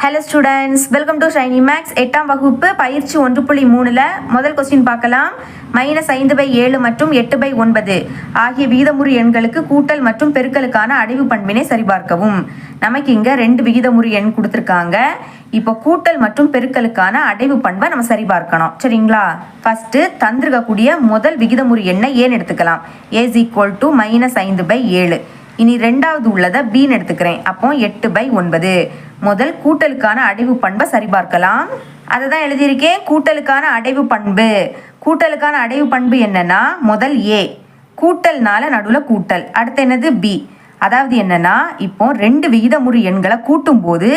Hello students, welcome to Shiny Max. 8ஆம் வகுப்பு பயிற்சி 1.3ல் முதல் கொஸ்டின் பார்க்கலாம். -5/7 மற்றும் 8/9 ஆகிய விகிதமுறு எண்களுக்கு கூட்டல் மற்றும் பெருக்கலுக்கான அடைவு பண்பினை சரிபார்க்கவும். நமக்கு இங்கே 2 விகிதமுறு எண் கொடுத்துருக்காங்க. இப்போ கூட்டல் மற்றும் பெருக்கலுக்கான அடைவு பண்பை நம்ம சரிபார்க்கணும். சரிங்களா? ஃபர்ஸ்ட் தந்திருக்கக்கூடிய முதல் விகிதமுறு எண்ணை ஏன்னு எடுத்துக்கலாம். A = -5/7. இனி ரெண்டாவது உள்ளதை பின்னு எடுத்துக்கிறேன். அப்போ 8/9. முதல் கூட்டலுக்கான அடைவு பண்பை சரிபார்க்கலாம். அதை தான் எழுதியிருக்கேன். கூட்டலுக்கான அடைவு பண்பு. கூட்டலுக்கான அடைவு பண்பு என்னன்னா, முதல் A கூட்டல்னால நடுவில் கூட்டல், அடுத்து என்னது B. அதாவது என்னன்னா, இப்போ 2 விகிதமுறு எண்களை கூட்டும் போது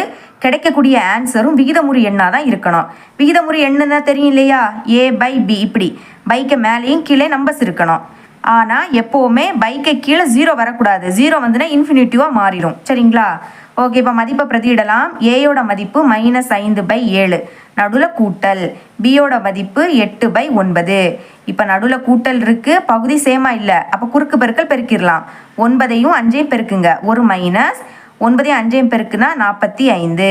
கிடைக்கக்கூடிய ஆன்சரும் விகிதமுறு எண்ணாக தான் இருக்கணும். விகிதமுறு எண்ணுன்னா தெரியும் இல்லையா? A/B. இப்படி பைக்கு மேலேயும் கீழே நம்பர்ஸ் இருக்கணும். ஆனால் எப்போவுமே பைக்கை கீழே 0 வரக்கூடாது. 0 வந்துன்னா இன்ஃபினிட்டிவாக மாறிடும். சரிங்களா? ஓகே, இப்போ மதிப்பை பிரதியிடலாம். ஏயோட மதிப்பு -5/7, நடுவில் கூட்டல். பியோட மதிப்பு 8/9. இப்போ நடுவில் கூட்டல் இருக்குது, பகுதி சேமா இல்லை. அப்போ குறுக்கு பெருக்கல் பெருக்கிடலாம். 9ஐயும் 5ஐயும் பெருக்குங்க. ஒரு மைனஸ் 9ஐயும் 5ஐயும் பெருக்குனா 45,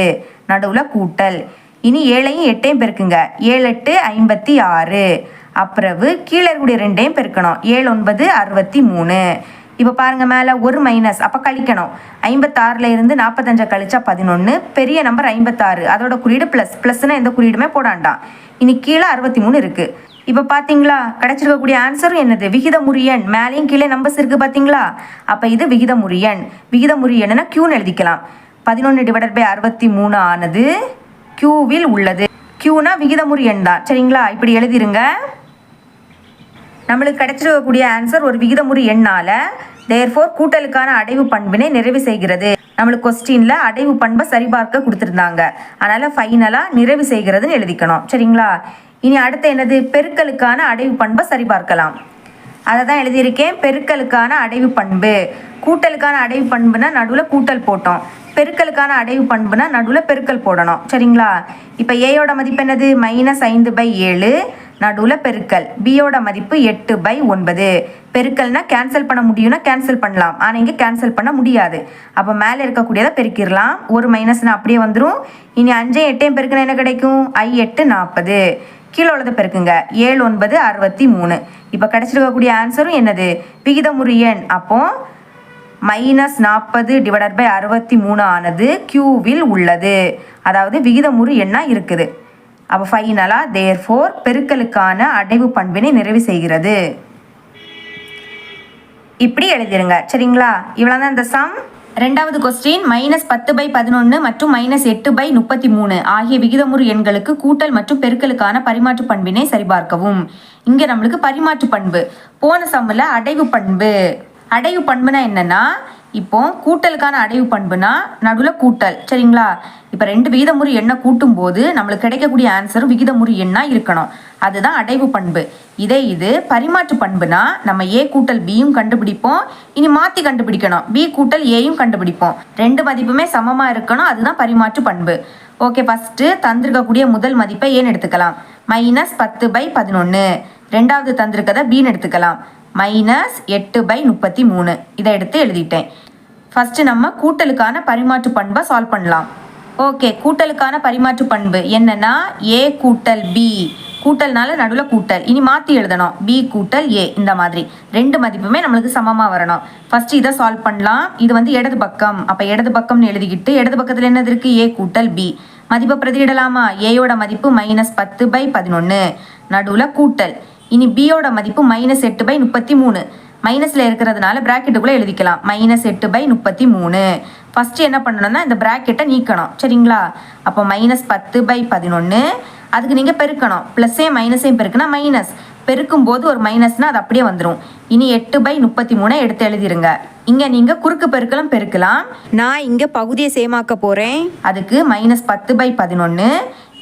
நடுவில் கூட்டல். இனி 7ஐயும் 8ஐயும் பெருக்குங்க. 7 8 56. அப்புறவு கீழே இருக்கக்கூடிய 2ஐயும் பெருக்கணும். 7 9 63. இப்போ பாருங்கள், மேலே ஒரு மைனஸ், அப்போ கழிக்கணும். 56ல் இருந்து 45 கழிச்சா 11. பெரிய நம்பர் 56, அதோட குறியீடு ப்ளஸ்னால் எந்த குறியீடுமே போடாண்டாம். இனி கீழே 63 இருக்குது. இப்போ பார்த்தீங்களா, கிடச்சிருக்கக்கூடிய ஆன்சரும் என்னது? விகிதமுறு எண். மேலேயும் கீழே நம்பர்ஸ் இருக்குது பார்த்தீங்களா? அப்போ இது விகிதமுறு எண். விகிதமுறு எண்ணுன்னா க்யூன்னு எழுதிக்கலாம். 11/63 ஆனது க்யூவில் உள்ளது. க்யூனா விகிதமுறு எண் தான். சரிங்களா? இப்படி எழுதிருங்க. நம்மளுக்கு கிடைச்சிருக்கக்கூடிய ஆன்சர் ஒரு விகிதமுறு எண்ணால் தேர்ஃபோர் கூட்டலுக்கான அடைவு பண்பினை நிறைவு செய்கிறது. நம்மளுக்கு கொஸ்டினில் அடைவு பண்பை சரிபார்க்க கொடுத்துருந்தாங்க. அதனால் ஃபைனலாக நிறைவு செய்கிறதுன்னு எழுதிக்கணும். சரிங்களா? இனி அடுத்து என்னது? பெருக்கலுக்கான அடைவு பண்பை சரிபார்க்கலாம். அதை தான் எழுதியிருக்கேன். பெருக்கலுக்கான அடைவு பண்பு. கூட்டலுக்கான அடைவு பண்புனா நடுவில் கூட்டல் போட்டோம். பெருக்கலுக்கான அடைவு பண்புனா நடுவில் பெருக்கல் போடணும். சரிங்களா? இப்போ ஏயோட மதிப்பு என்னது? -5/7, நடுவில் பெருக்கல். பியோட மதிப்பு 8/9. பெருக்கல்னா கேன்சல் பண்ண முடியும்னா கேன்சல் பண்ணலாம், ஆனால் இங்கே கேன்சல் பண்ண முடியாது. அப்போ மேலே இருக்கக்கூடியதை பெருக்கிடலாம். ஒரு மைனஸ்னா அப்படியே வந்துடும். இனி 5ஐயும் 8ஐயும் பெருக்கினா என்ன கிடைக்கும்? I8 40. கீழே உள்ளதை பெருக்குங்க. 7 9 63. இப்போ கிடைச்சிருக்கக்கூடிய ஆன்சரும் என்னது? விகிதமுறு எண். அப்போ -40/63 ஆனது க்யூவில் உள்ளது. அதாவது விகிதமுறு எண்ணாக இருக்குது. அப்போ ஃபைனலாக தேர்ஃபோர் பெருக்கலுக்கான அடைவு பண்பினை நிறைவு செய்கிறது. இப்படி எழுதிருங்க. சரிங்களா? இவ்வளோ தான் இந்த சம். ரெண்டாவது கொஸ்டின், -10/11 மற்றும் -8/33 ஆகிய விகிதமுறு எண்களுக்கு கூட்டல் மற்றும் பெருக்கலுக்கான பரிமாற்று பண்பினை சரிபார்க்கவும். இங்கே நம்மளுக்கு பரிமாற்று பண்பு. போன சம்மில் அடைவு பண்பு. அடைவு பண்புனா என்னன்னா, இப்போ கூட்டலுக்கான அடைவு பண்புனா நடுவில் கூட்டல். சரிங்களா? இப்போ 2 விகிதமுறு எண்ணை கூட்டும் போது நம்மளுக்கு கிடைக்கக்கூடிய ஆன்சரும் விகிதமுறு எண்ணாக இருக்கணும். அதுதான் அடைவு பண்பு. இது பரிமாற்று பண்புனா நம்ம A கூட்டல் பியும் கண்டுபிடிப்போம். இனி மாற்றி கண்டுபிடிக்கணும். B கூட்டல் ஏயும் கண்டுபிடிப்போம். 2 மதிப்புமே சமமாக இருக்கணும். அதுதான் பரிமாற்று பண்பு. ஓகே, ஃபஸ்ட்டு தந்திருக்கக்கூடிய முதல் மதிப்பை ஏன்னு எடுத்துக்கலாம். -10/11. ரெண்டாவது தந்திருக்கதை பின்னு எடுத்துக்கலாம். -8/33. இதை எடுத்து எழுதிட்டேன். ஃபஸ்ட்டு நம்ம கூட்டலுக்கான பரிமாற்று பண்பை சால்வ் பண்ணலாம். ஓகே, கூட்டலுக்கான பரிமாற்று பண்பு என்னன்னா, A கூட்டல் B. கூட்டல்னால நடுவில் கூட்டல். இனி மாற்றி எழுதணும். B கூட்டல் A. இந்த மாதிரி 2 மதிப்புமே நம்மளுக்கு சமமாக வரணும். ஃபஸ்ட்டு இதை சால்வ் பண்ணலாம். இது வந்து இடது பக்கம். அப்போ இடது பக்கம்னு எழுதிக்கிட்டு இடது பக்கத்தில் என்னது இருக்குது? A கூட்டல் B. மதிப்பை பிரதியிடலாமா? ஏயோட மதிப்பு -10/11, நடுவில் கூட்டல். இனி பியோட மதிப்பு -8/33. மைனஸில் இருக்கிறதுனால ப்ராக்கெட்டுக்குள்ளே எழுதிக்கலாம். -8/33. ஃபஸ்ட்டு என்ன பண்ணணும்னா இந்த ப்ராக்கெட்டை நீக்கணும். சரிங்களா? அப்போ -10/11 அதுக்கு நீங்கள் பெருக்கணும். ப்ளஸ்ஸையும் மைனஸையும் பெருக்குனா மைனஸ். பெருக்கும் போது ஒரு மைனஸ்னால் அது அப்படியே வந்துடும். இனி 8/33 எடுத்து எழுதிருங்க. இங்கே நீங்கள் குறுக்கு பெருக்கலும் பெருக்கலாம். நான் இங்கே பகுதியை சேமாக்க போகிறேன். அதுக்கு -10/11.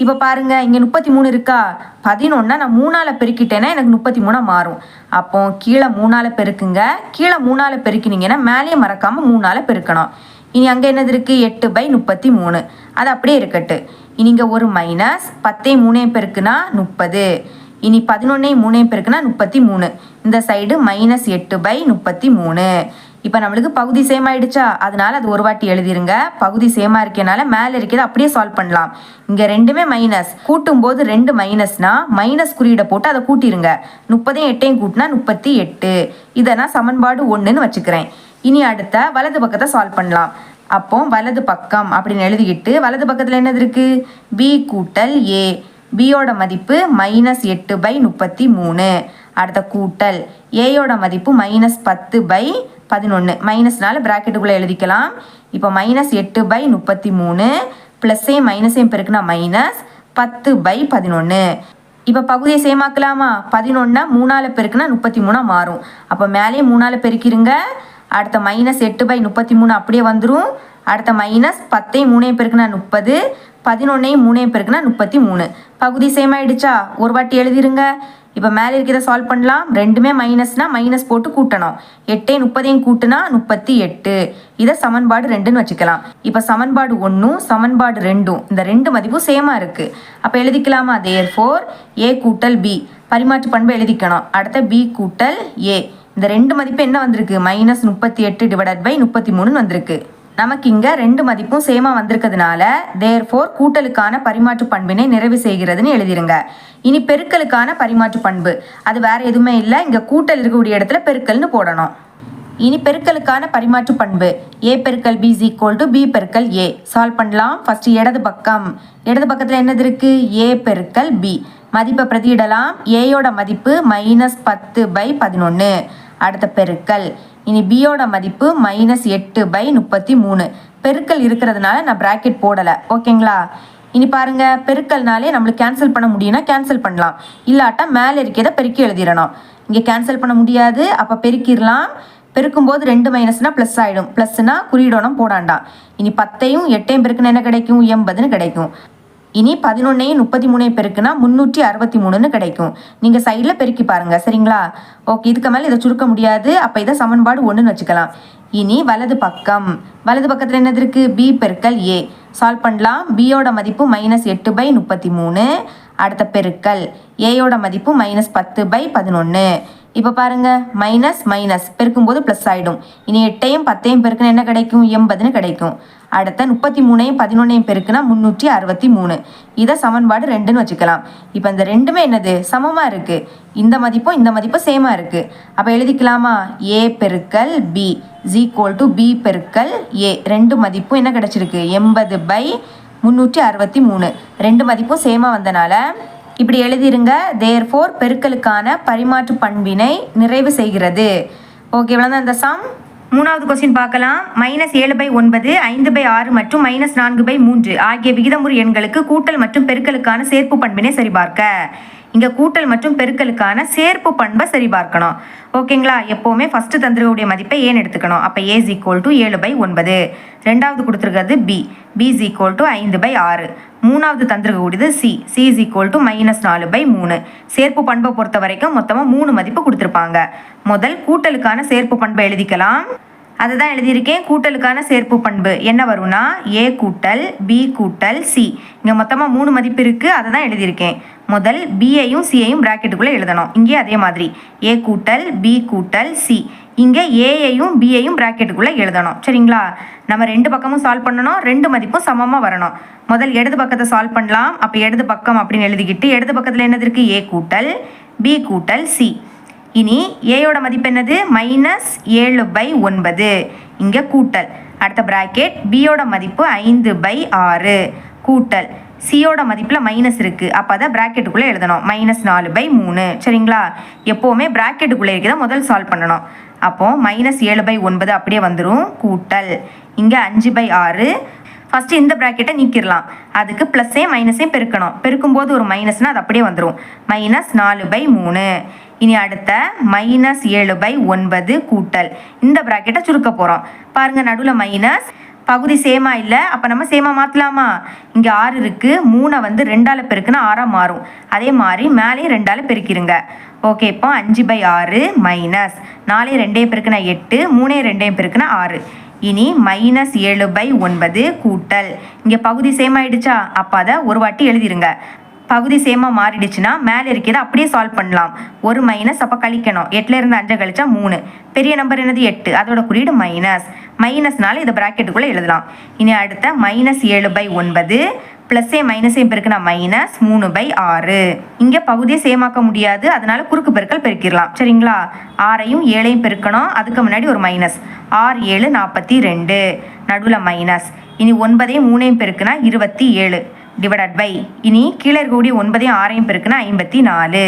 இப்போ பாருங்கள், இங்கே 33 இருக்கா? 11 நான் 3ஆல் பெருக்கிட்டேன்னா எனக்கு 33 மாறும். அப்போ கீழே 3ஆல் பெருக்குங்க. கீழே 3ஆல் பெருக்கினீங்கன்னா மேலேயே மறக்காமல் 3ஆல் பெருக்கணும். இனி அங்கே என்னது இருக்குது? 8/33. அது அப்படியே இருக்கட்டு. இனி இங்கே ஒரு மைனஸ். 10ஐயும் 3ஐயும் பெருக்குனா 30. இனி 11ஐயும் 3ஐயும் பெருக்குனா 33. இந்த சைடு -8/33. இப்போ நம்மளுக்கு பகுதி சேம் ஆயிடுச்சா, அதனால அது ஒரு வாட்டி எழுதிருங்க. பகுதி சேமா இருக்கனால மேலே இருக்கிறத அப்படியே சால்வ் பண்ணலாம். இங்கே ரெண்டுமே மைனஸ், கூட்டும் போது 2 மைனஸ்னா மைனஸ் குறியீடை போட்டு அதை கூட்டிருங்க. 30 8 கூட்டினா 38. இதை நான் சமன்பாடு 1ன்னு வச்சுக்கிறேன். இனி அடுத்த வலது பக்கத்தை சால்வ் பண்ணலாம். அப்போ வலது பக்கம் அப்படின்னு எழுதிக்கிட்டு வலது பக்கத்தில் என்னது இருக்கு, பி கூட்டல் ஏ. பியோட மதிப்பு -8/33. அடுத்த கூட்டல் ஏயோட மதிப்பு -10/11. மைனஸ்னால பிராக்கெட்டுக்குள்ளே எழுதிக்கலாம். இப்போ -8/33 ப்ளஸ்ஸையும் மைனஸையும் பெருக்குனா -10/11. இப்போ பகுதியை சேமாக்கலாமா, 11 3ஆல் பெருக்குனா 33 மாறும். அப்போ மேலேயே 3ஆல் பெருக்கிருங்க. அடுத்த -8/33 அப்படியே வந்துடும். அடுத்த -10ஐயும் 3ஐயும் பெருக்குனா 30, 11ஐயும் 3ஐயும் பெருக்குனா 33. பகுதி சேம் ஆயிடுச்சா, ஒரு வாட்டி எழுதிருங்க. இப்போ மேலே இருக்கிறத சால்வ் பண்ணலாம். ரெண்டுமே மைனஸ்னா மைனஸ் போட்டு கூட்டணும். 8ஐயும் 30ஐயும் கூட்டுனா 38. இதை சமன்பாடு 2ன்னு வச்சுக்கலாம். இப்போ சமன்பாடு 1ம் சமன்பாடு 2ம் இந்த 2 மதிப்பும் சேமாக இருக்குது. அப்போ எழுதிக்கலாமா, therefore ஏ கூட்டல் பி பரிமாற்று பண்பு எழுதிக்கணும். அடுத்த பி கூட்டல் ஏ இந்த 2 மதிப்பு என்ன வந்திருக்கு, -38/33 வந்திருக்கு. நமக்கு இங்கே 2 மதிப்பும் சேமாக வந்திருக்கிறதுனால therefore கூட்டலுக்கான பரிமாற்று பண்பினை நிறைவு செய்கிறதுன்னு எழுதிருங்க. இனி பெருக்கலுக்கான பரிமாற்று பண்பு அது வேற எதுவுமே இல்லை, இங்கே கூட்டல் இருக்கக்கூடிய இடத்துல பெருக்கல்னு போடணும். இனி பெருக்கலுக்கான பரிமாற்று பண்பு a பெருக்கல் b = b பெருக்கல் a சால்வ் பண்ணலாம். ஃபர்ஸ்ட் இடது பக்கத்தில் என்னது இருக்கு, a பெருக்கல் b மதிப்பை பிரதியிடலாம். ஏயோட மதிப்பு -10/11. அடுத்த பெருக்கல். இனி பியோட மதிப்பு -8/33. பெருக்கல் இருக்கிறதுனால நான் பிராக்கெட் போடலை, ஓகேங்களா. இனி பாருங்க, பெருக்கல்னாலே நம்மளுக்கு கேன்சல் பண்ண முடியும்னா கேன்சல் பண்ணலாம், இல்லாட்டா மேலே இருக்கிறத பெருக்கி எழுதிடணும். இங்கே கேன்சல் பண்ண முடியாது, அப்போ பெருக்கிடலாம். பெருக்கும்போது 2 மைனஸ்னா ப்ளஸ் ஆகிடும். ப்ளஸ்னா குறியிடணும் போடாண்டாம். இனி 10ஐயும் 8ஐயும் பெருக்குன்னா என்ன கிடைக்கும், 80ன்னு கிடைக்கும். இனி 11ஐயும் 33ஐயும் பெருக்குனா 363ன்னு கிடைக்கும். நீங்கள் சைடில் பெருக்கி பாருங்க, சரிங்களா. ஓகே, இதுக்கு மேலே இதை சுருக்க முடியாது, அப்போ இதை சமன்பாடு 1ன்னு வச்சுக்கலாம். இனி வலது பக்கத்தில் என்னது இருக்குது, பி பெருக்கல் ஏ சால்வ் பண்ணலாம். பியோட மதிப்பு -8/33. அடுத்த பெருக்கல் ஏயோட மதிப்பு -10/11. இப்போ பாருங்க, மைனஸ் பெருக்கும்போது ப்ளஸ் ஆகிடும். இனி 8ஐயும் 10ஐயும் பெருக்குனா என்ன கிடைக்கும், 80ன்னு கிடைக்கும். அடுத்த 33ஐயும் 11ஐயும் பெருக்குனா 363. இதை சமன்பாடு 2ன்னு வச்சுக்கலாம். இப்போ இந்த ரெண்டுமே என்னது, சமமாக இருக்குது. இந்த மதிப்பும் சேமாக இருக்குது. அப்போ எழுதிக்கலாமா, ஏ பெருக்கல் பி = b பெருக்கல் ஏ. 2 மதிப்பும் என்ன கிடைச்சிருக்கு, 80/363. 2 மதிப்பும் சேமாக வந்தனால இப்படி எழுதிருங்க. therefore பெருக்கலுக்கான பரிமாற்று பண்பினை நிறைவு செய்கிறது. ஓகே, இவ்வளோதான் இந்த சம். மூணாவது கொஸ்டின் பார்க்கலாம். -7/9, 5/6 மற்றும் -4/3 ஆகிய விகிதமுறு எண்களுக்கு கூட்டல் மற்றும் பெருக்கலுக்கான சேர்ப்பு பண்பினை சரிபார்க்க. இங்கே கூட்டல் மற்றும் பெருக்கலுக்கான சேர்ப்பு பண்பை சரிபார்க்கணும், ஓகேங்களா. எப்போவுமே ஃபஸ்ட்டு தந்திரக்கூடிய மதிப்பை ஏன்னு எடுத்துக்கணும். அப்போ a = 7/9. ரெண்டாவது கொடுத்துருக்கிறது b = 5/6. மூணாவது தந்திரக்கூடியது c = -4/3. சேர்ப்பு பண்பை பொறுத்த வரைக்கும் மொத்தமாக 3 மதிப்பு கொடுத்துருப்பாங்க. முதல் கூட்டலுக்கான சேர்ப்பு பண்பை எழுதிக்கலாம். அதுதான் எழுதியிருக்கேன். கூட்டலுக்கான சேர்ப்பு பண்பு என்ன வரும்னா a கூட்டல் b கூட்டல் c. இங்கே மொத்தமாக 3 மதிப்பு இருக்குது, அதை தான் எழுதியிருக்கேன். முதல் பியையும் சியையும் பிராக்கெட்டுக்குள்ளே எழுதணும். இங்கே அதே மாதிரி a கூட்டல் b கூட்டல் c. இங்கே ஏயையும் பியையும் பிராக்கெட்டுக்குள்ளே எழுதணும், சரிங்களா. நம்ம 2 பக்கமும் சால்வ் பண்ணணும், 2 மதிப்பும் சமமாக வரணும். முதல் இடது பக்கத்தை சால்வ் பண்ணலாம். அப்போ இடது பக்கம் அப்படின்னு எழுதிக்கிட்டு இடது பக்கத்தில் என்னது இருக்குது, a கூட்டல் b கூட்டல் c. இனி ஏயோட மதிப்பு என்னது, -7/9. இங்கே கூட்டல். அடுத்த பிராக்கெட் பியோட மதிப்பு 5/6 கூட்டல் சியோட மதிப்பில் மைனஸ் இருக்குது, அப்போ அதை பிராக்கெட்டுக்குள்ளே எழுதணும். -4/3, சரிங்களா. எப்போவுமே பிராக்கெட்டுக்குள்ளே இருக்கிறத முதல் சால்வ் பண்ணணும். அப்போது -7/9 அப்படியே வந்துடும். கூட்டல் இங்கே 5/6. ஃபஸ்ட்டு இந்த ப்ராக்கெட்டை நீக்கிடலாம். அதுக்கு ப்ளஸ்ஸையும் மைனஸையும் பெருக்கணும். பெருக்கும்போது ஒரு மைனஸ்னால் அது அப்படியே வந்துடும். -4/3. இனி அடுத்த -7/9 கூட்டல் இந்த ப்ராக்கெட்டை சுருக்க போகிறோம். பாருங்கள், நடுவில் மைனஸ், பகுதி சேமாக இல்லை, அப்போ நம்ம சேமாக மாற்றலாமா. இங்கே 6 இருக்குது, 3 வந்து 2ஆல் பெருக்குன்னா 6ஆக மாறும். அதே மாதிரி மேலேயும் 2ஆல் பெருக்கிடுங்க. ஓகே, இப்போ 5/6 மைனஸ் 4 2 பெருக்குன்னா 8, 3 2 பெருக்குன்னா 6. இனி -7/9 கூட்டல் இங்கே பகுதி சேம் ஆயிடுச்சா, அப்போ அதை ஒரு வாட்டி எழுதிருங்க. பகுதி சேமாக மாறிடுச்சுன்னா மேலே இருக்கிறத அப்படியே சால்வ் பண்ணலாம். ஒரு மைனஸ் அப்போ கழிக்கணும். 8ல் இருந்து 5 கழிச்சா 3. பெரிய நம்பர் என்னது 8, அதோட குறியீடு மைனஸ். மைனஸ்னால இதை ப்ராக்கெட்டுக்குள்ளே எழுதலாம். இனி அடுத்த -7/9 ப்ளஸ்ஸே மைனஸையும் பெருக்குனா மைனஸ் 3/6. இங்கே பகுதியை சேமாக்க முடியாது, அதனால குறுக்கு பெருக்கல் பெருக்கிடலாம். சரிங்களா? 6ஐயும் 7ஐயும் பெருக்கணும், அதுக்கு முன்னாடி ஒரு மைனஸ். 6 7 42, நடுவில் மைனஸ். இனி 9ஐயும் 3ஐயும் பெருக்குனா 27 டிவைடட் பை, இனி கீழே இருக்கக்கூடிய 9ஐயும் 6ஐயும் பெருக்குனா 54.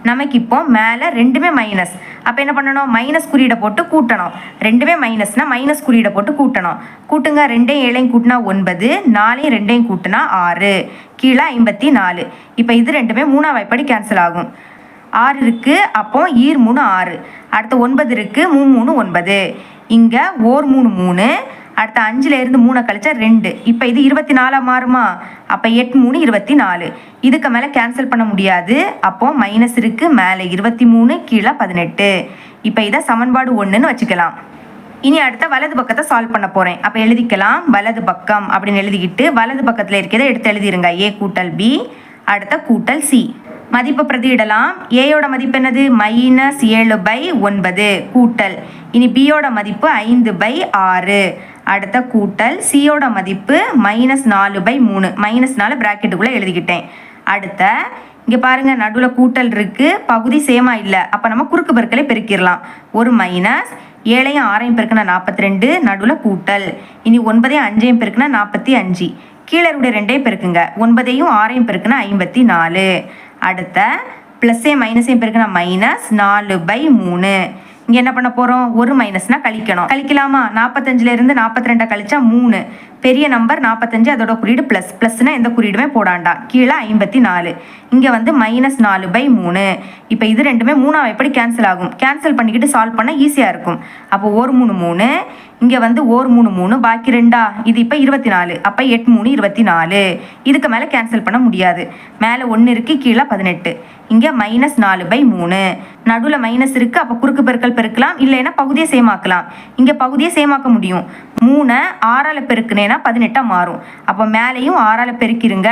நமக்கு இப்போ மேலே ரெண்டுமே மைனஸ். அப்போ என்ன பண்ணணும்? மைனஸ் குறியீடை போட்டு கூட்டணும். ரெண்டுமே மைனஸ்னால் மைனஸ் குறியீடை போட்டு கூட்டணும். கூட்டுங்க. 2ஐயும் 7ஐயும் கூட்டினா 9, 4ஐயும் 2ஐயும் கூட்டினா 6, கீழே 54. இப்போ இது ரெண்டுமே 3ஆம் வாய்ப்படி கேன்சல் ஆகும். 6 இருக்குது, அப்போ ஈர் 3 6. அடுத்து 9 இருக்குது, 3 3 9. இங்கே ஓர் 3 3. அடுத்த 5ல் இருந்து 3 கழிச்சா 2. இப்போ இது 24 மாறுமா? அப்போ 8 3 24. இதுக்கு மேலே கேன்சல் பண்ண முடியாது. அப்போ மைனஸ் இருக்குது, மேலே 23, கீழே 18. இப்போ இதை சமன்பாடு 1ன்னு வச்சுக்கலாம். இனி அடுத்த வலது பக்கத்தை சால்வ் பண்ண போகிறேன். அப்போ எழுதிக்கலாம். வலது பக்கம் அப்படின்னு எழுதிக்கிட்டு வலது பக்கத்தில் இருக்கிறத எடுத்து எழுதிருங்க. a கூட்டல் b, அடுத்த கூட்டல் c. மதிப்பை பிரதியிடலாம். ஏயோட மதிப்பு என்னது? -7/9 கூட்டல். இனி பியோட மதிப்பு 5/6. அடுத்த கூட்டல். சியோட மதிப்பு -4/3. -4 பிராக்கெட்டுக்குள்ளே எழுதிக்கிட்டேன். அடுத்த இங்கே பாருங்கள், நடுவில் கூட்டல் இருக்குது, பகுதி சேமா இல்லை. அப்போ நம்ம குறுக்கு பெருக்கலை பெருக்கிடலாம். ஒரு மைனஸ். 7ஐயும் 6ஐயும் பெருக்குனா 42, நடுவில் கூட்டல். இனி 9ஐயும் 5ஐயும் பெருக்குனா 45, கீழே இருக்கிற 2ஐயும் பெருக்குங்க. 9ஐயும் 6ஐயும் பெருக்குனா 54. அடுத்த ப்ளஸ்ஸே மைனஸையும் பெருக்குனா -4/3. இங்கே என்ன பண்ண போகிறோம்? ஒரு மைனஸ்னால் கழிக்கணும். கழிக்கலாமா? 45ல் இருந்து 42 கழிச்சா 3. பெரிய நம்பர் 45, அதோட குறியீடு ப்ளஸ். ப்ளஸ்னால் எந்த குறியீடுமே போடாண்டா. கீழே 54. இங்கே வந்து -4/3. இப்போ இது ரெண்டுமே 3ஆம் எப்படி கேன்சல் ஆகும். கேன்சல் பண்ணிக்கிட்டு சால்வ் பண்ண ஈஸியாக இருக்கும். அப்போ ஓர் 3 3. இங்கே வந்து ஓர் 3 3, பாக்கி 2. இது இப்போ 24. அப்போ 8 3 24. இதுக்கு மேலே கேன்சல் பண்ண முடியாது. மேலே 1 இருக்குது, கீழே 18. இங்கே -4/3. நடுவில் மைனஸ் இருக்குது, அப்போ குறுக்கு பெருக்கல் பெருக்கலாம், இல்லைன்னா பகுதியை சேமாக்கலாம். இங்கே பகுதியை சேமாக்க முடியும். 3 6ஆல் பெருக்குனேன்னா 18 மாறும். அப்போ மேலேயும் 6ஆல் பெருக்கிருங்க.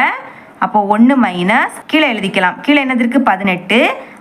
அப்போ 1 மைனஸ், கீழே எழுதிக்கலாம். கீழே என்னது இருக்குது? 18.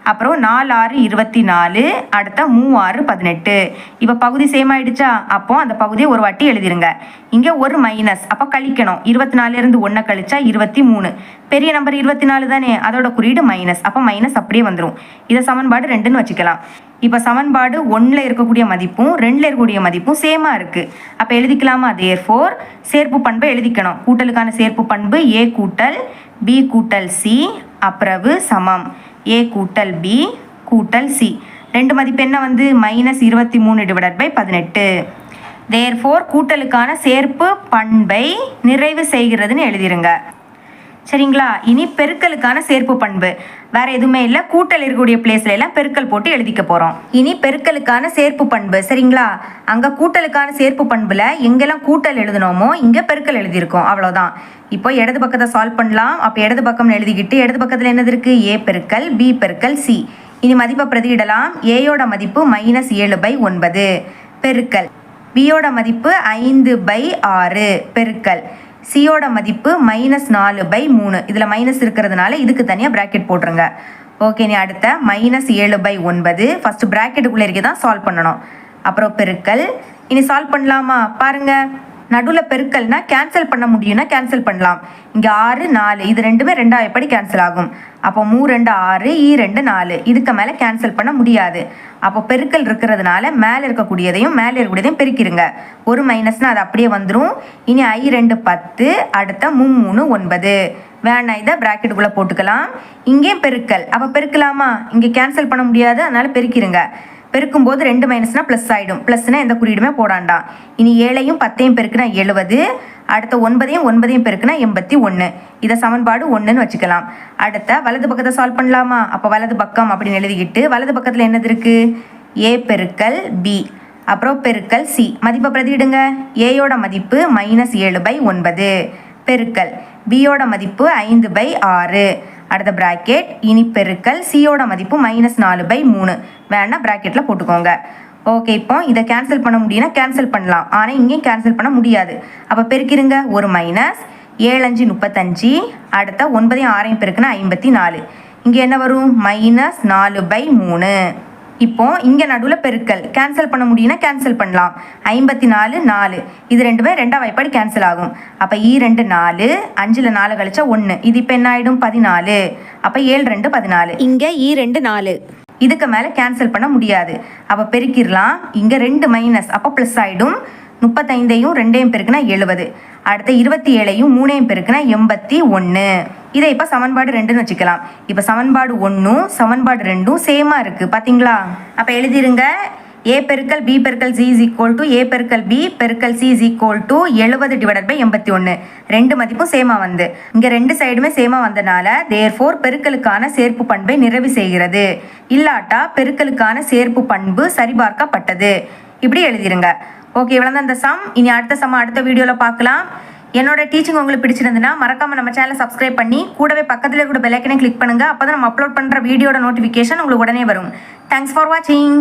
அப்புறம் 4 6 24, அடுத்த 3 6 18. இப்போ பகுதி சேம் ஆயிடுச்சா? அப்போ அந்த பகுதியை ஒரு வாட்டி எழுதிருங்க. இங்கே ஒரு மைனஸ், அப்போ கழிக்கணும். 24 இருந்து 1 கழிச்சா 23. பெரிய நம்பர் 24 தானே, அதோட குறியீடு மைனஸ். அப்போ மைனஸ் அப்படியே வந்துடும். இதை சமன்பாடு 2ன்னு வச்சுக்கலாம். இப்போ சமன்பாடு 1ல் இருக்கக்கூடிய மதிப்பும் 2ல் இருக்கக்கூடிய மதிப்பும் சேமாக இருக்குது. அப்போ எழுதிக்கலாமா? தேர்ஃபோர் சேர்ப்பு பண்பை எழுதிக்கணும். கூட்டலுக்கான சேர்ப்பு பண்பு a கூட்டல் b கூட்டல் c அப்புறவு சமம் a கூட்டல் b கூட்டல் c. ரெண்டு மதிப்பு என்ன வந்து -23/18. தேர்ஃபோர் கூட்டலுக்கான சேர்ப்பு பண்பை நிறைவு செய்கிறதுன்னு எழுதிருங்க. சரிங்களா? இனி பெருக்கலுக்கான சேர்ப்பு பண்பு வேற எதுவுமே இல்லை. கூட்டல் இருக்கக்கூடிய பிளேஸ்ல எல்லாம் பெருக்கல் போட்டு எழுதிக்க போறோம். இனி பெருக்கலுக்கான சேர்ப்பு பண்பு. சரிங்களா? அங்க கூட்டலுக்கான சேர்ப்பு பண்புல எங்கெல்லாம் கூட்டல் எழுதணுமோ இங்க பெருக்கல் எழுதியிருக்கோம். அவ்வளவுதான். இப்போ இடது பக்கத்தை சால்வ் பண்ணலாம். அப்போ இடது பக்கம் எழுதிக்கிட்டு இடது பக்கத்தில் என்னது இருக்கு? a பெருக்கல் b பெருக்கல் c. இனி மதிப்பை பிரதியிடலாம். ஏயோட மதிப்பு -7/9 பெருக்கல். பியோட மதிப்பு 5/6 பெருக்கல். சியோட மதிப்பு -4/3. இதில் மைனஸ் இருக்கிறதுனால இதுக்கு தனியாக ப்ராக்கெட் போட்டுருங்க. ஓகே, நீ அடுத்த -7/9 ஃபர்ஸ்ட் ப்ராக்கெட்டுக்குள்ளே இருக்க தான் சால்வ் பண்ணணும். அப்புறம் பெருக்கல். இனி சால்வ் பண்ணலாமா? பாருங்க, நடுவில் பெருக்கல்னா கேன்சல் பண்ண முடியும்னா கேன்சல் பண்ணலாம். இங்கே 6 4, இது ரெண்டுமே 2ஆம் எப்படி கேன்சல் ஆகும். அப்போ 3 2 6, 2 4. இதுக்கு மேலே கேன்சல் பண்ண முடியாது. அப்போ பெருக்கல் இருக்கிறதுனால மேலே இருக்கக்கூடியதையும் மேலே இருக்கக்கூடியதையும் பெருக்கிடுங்க. ஒரு மைனஸ்னால் அது அப்படியே வந்துடும். இனி i2 10, அடுத்த 3 9. வேணாம், இதை ப்ராக்கெட்டுக்குள்ளே போட்டுக்கலாம். இங்கே பெருக்கல். அப்போ பெருக்கலாமா? இங்கே கேன்சல் பண்ண முடியாது, அதனால் பெருக்கிடுங்க. பெருக்கும்போது 2 மைனஸ்னால் ப்ளஸ் ஆகிடும். ப்ளஸ்னால் எந்த குறியீடுமே போடாண்டா. இனி 7ஐயும் 10ஐயும் பெருக்குனா 70, அடுத்த 9ஐயும் 9ஐயும் பெருக்குனா 81. இதை சமன்பாடு 1ன்னு வச்சுக்கலாம். அடுத்த வலது பக்கத்தை சால்வ் பண்ணலாமா? அப்போ வலது பக்கம் அப்படின்னு எழுதிக்கிட்டு வலது பக்கத்தில் என்னது இருக்குது? a பெருக்கல் b அப்புறம் பெருக்கல் c. மதிப்பை பிரதியிடுங்க. ஏயோட மதிப்பு -7/9 பெருக்கல். பியோட மதிப்பு 5/6. அடுத்த ப்ராக்கெட். இனி பெருக்கல். சியோட மதிப்பு -4/3. வேணா ப்ராக்கெட்டில் போட்டுக்கோங்க. ஓகே, இப்போ இதை கேன்சல் பண்ண முடியும்னா கேன்சல் பண்ணலாம். ஆனால் இங்கேயும் கேன்சல் பண்ண முடியாது. அப்போ பெருக்கிருங்க. ஒரு மைனஸ். 7 5 35. அடுத்த 9 6 பெருக்குனா 54. இங்கே என்ன வரும்? -4/3. இப்போ இங்கே நடுவில் பெருக்கல் கேன்சல் பண்ண முடியும்னா கேன்சல் பண்ணலாம். 54 4 இது ரெண்டுமே 2ஆம் வாய்ப்பாடு கேன்சல் ஆகும். அப்போ 2 4 5ல் 4 கழிச்சா 1. இது இப்போ என்ன ஆகிடும்? 14. அப்போ 7 2 14. இங்கே 2 4 இதுக்கு மேலே கேன்சல் பண்ண முடியாது. அப்போ பெருக்கிடலாம். இங்கே 2 மைனஸ் அப்போ ப்ளஸ் ஆகிடும். 35ஐயும் 2ஐயும் பெருக்குனா 70. அடுத்த 27ஐயும் 3ஐயும் பெருக்குனா 81. இதை இப்போ சமன்பாடு 2ன்னு வச்சுக்கலாம். இப்போ சமன்பாடு 1ம் சமன்பாடு 2ம் சேமாக இருக்குது பார்த்தீங்களா? அப்போ எழுதிருங்க. a பெருக்கல் b பெருக்கல் c is equal to a பெருக்கல் b பெருக்கல் c இஸ் ஈக்குவல் டு 70/81. ரெண்டு மதிப்பும் சேமாக வந்து இங்கே ரெண்டு சைடுமே சேமாக வந்தனால தேர்ஃபோர் பெருக்கலுக்கான சேர்ப்பு பண்பை நிறைவு செய்கிறது. இல்லாட்டா பெருக்கலுக்கான சேர்ப்பு பண்பு சரிபார்க்கப்பட்டது. இப்படி எழுதிருங்க. ஓகே, இவ்வளோ தான் இந்த சம். இனி அடுத்த சம் அடுத்த வீடியோவில் பார்க்கலாம். என்னோட டீச்சிங் உங்களுக்கு பிடிச்சிருந்துன்னா மறக்காமல் நம்ம சேனலை சப்ஸ்கிரைப் பண்ணி கூடவே பக்கத்தில் இருக்கிற பெல் ஐக்கனை கிளிக் பண்ணுங்கள். அப்போ தான் நம்ம அப்லோட் பண்ணுற வீடியோட நோட்டிஃபிகேஷன் உங்களுக்கு உடனே வரும். தேங்க்ஸ் ஃபார் வாட்சிங்.